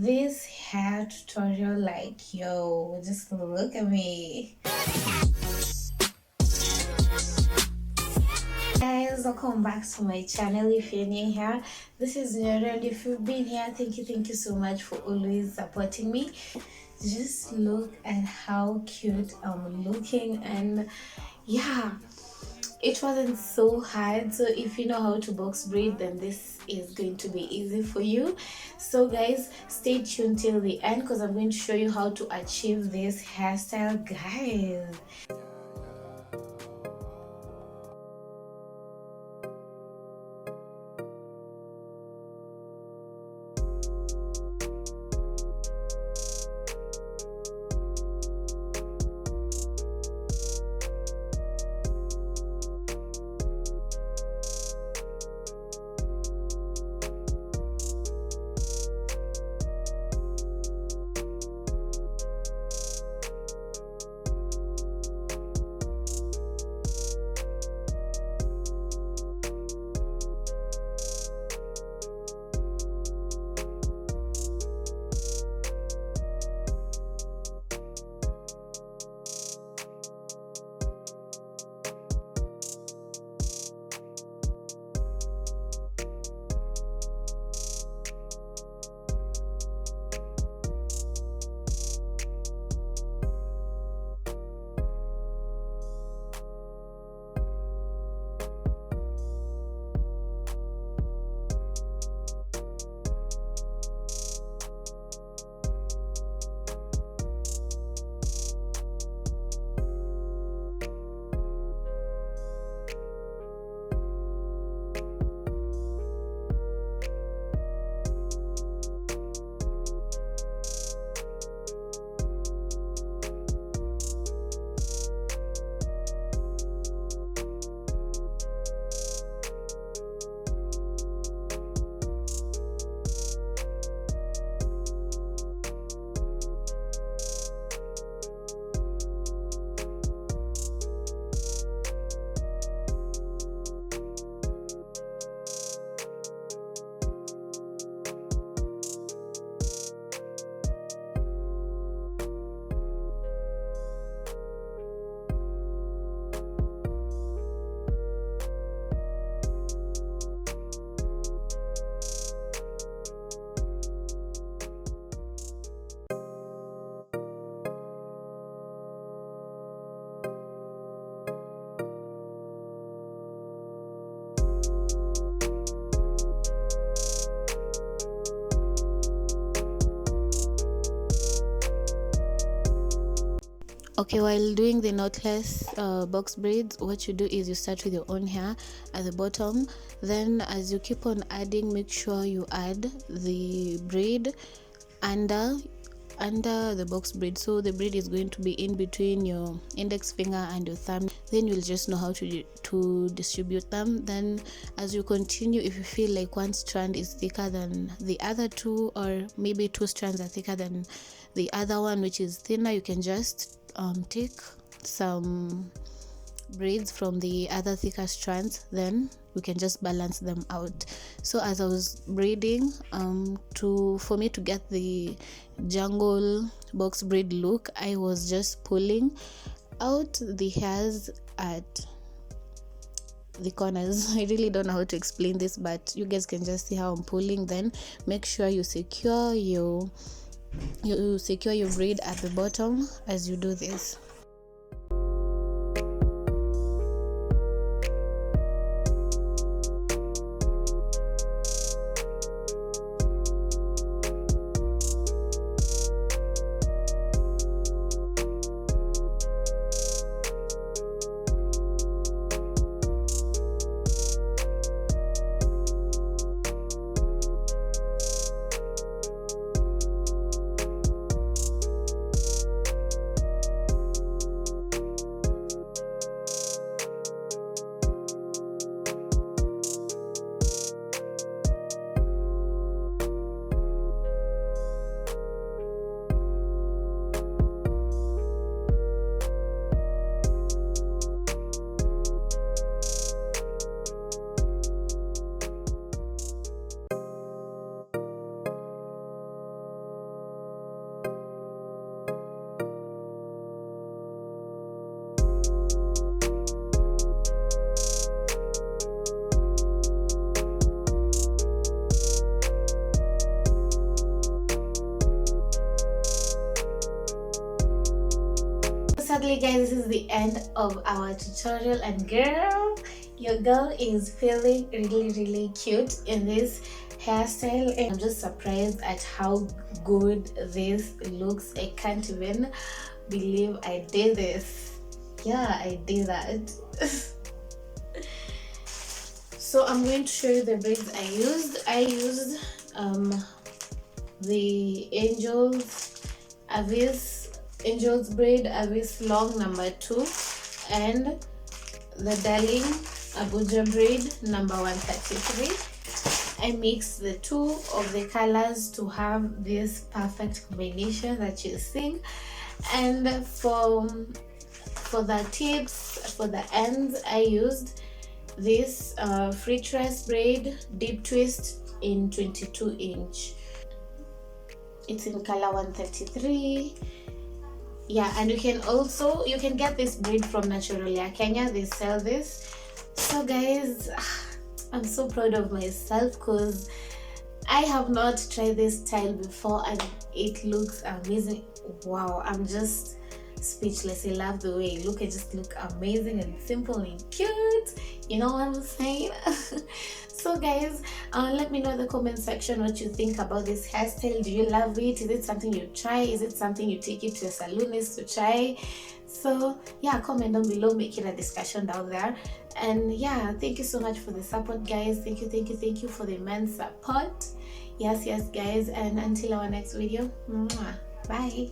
this hair tutorial. Like, yo, just look at me. Guys, welcome back to my channel. If you're new here, this is Nyoero, and if you've been here, thank you so much for always supporting me. Just look at how cute I'm looking, and yeah, it wasn't so hard. So if you know how to box braid, then this is going to be easy for you. So guys, stay tuned till the end, because I'm going to show you how to achieve this hairstyle, guys. Okay, while doing the knotless box braids, what you do is you start with your own hair at the bottom. Then as you keep on adding, make sure you add the braid under the box braid. So the braid is going to be in between your index finger and your thumb. Then you'll just know how to distribute them. Then as you continue, if you feel like one strand is thicker than the other two, or maybe two strands are thicker than the other one, which is thinner, you can just take some braids from the other thicker strands, then we can just balance them out. So as I was braiding, for me to get the jungle box braid look, I was just pulling out the hairs at the corners. I really don't know how to explain this, but you guys can just see how I'm pulling. Then make sure you secure your braid at the bottom as you do this. sadly guys, this is the end of our tutorial, and girl, your girl is feeling really cute in this hairstyle, and I'm just surprised at how good this looks. I can't even believe I did this. Yeah, I did that. So I'm going to show you the braids I used. I used the Angel's braid, Avis long number 2, and the Darling Abuja braid number 133. I mixed the two of the colors to have this perfect combination that you're seeing. And for the tips, for the ends, I used this Freetress braid deep twist in 22 inch. It's in color 133. Yeah, and you can get this braid from Nyoero Kenya. They sell this. So guys, I'm so proud of myself because I have not tried this style before and it looks amazing. Wow, I'm just speechless. I love the way it looks. It just look amazing and simple and cute. You know what I'm saying? So guys, let me know in the comment section what you think about this hairstyle. Do you love it? Is it something you try? Is it something you take it to a saloonist to try? So yeah, comment down below, make it a discussion down there. And yeah, thank you so much for the support guys. Thank you for the immense support. Yes guys, and until our next video, bye.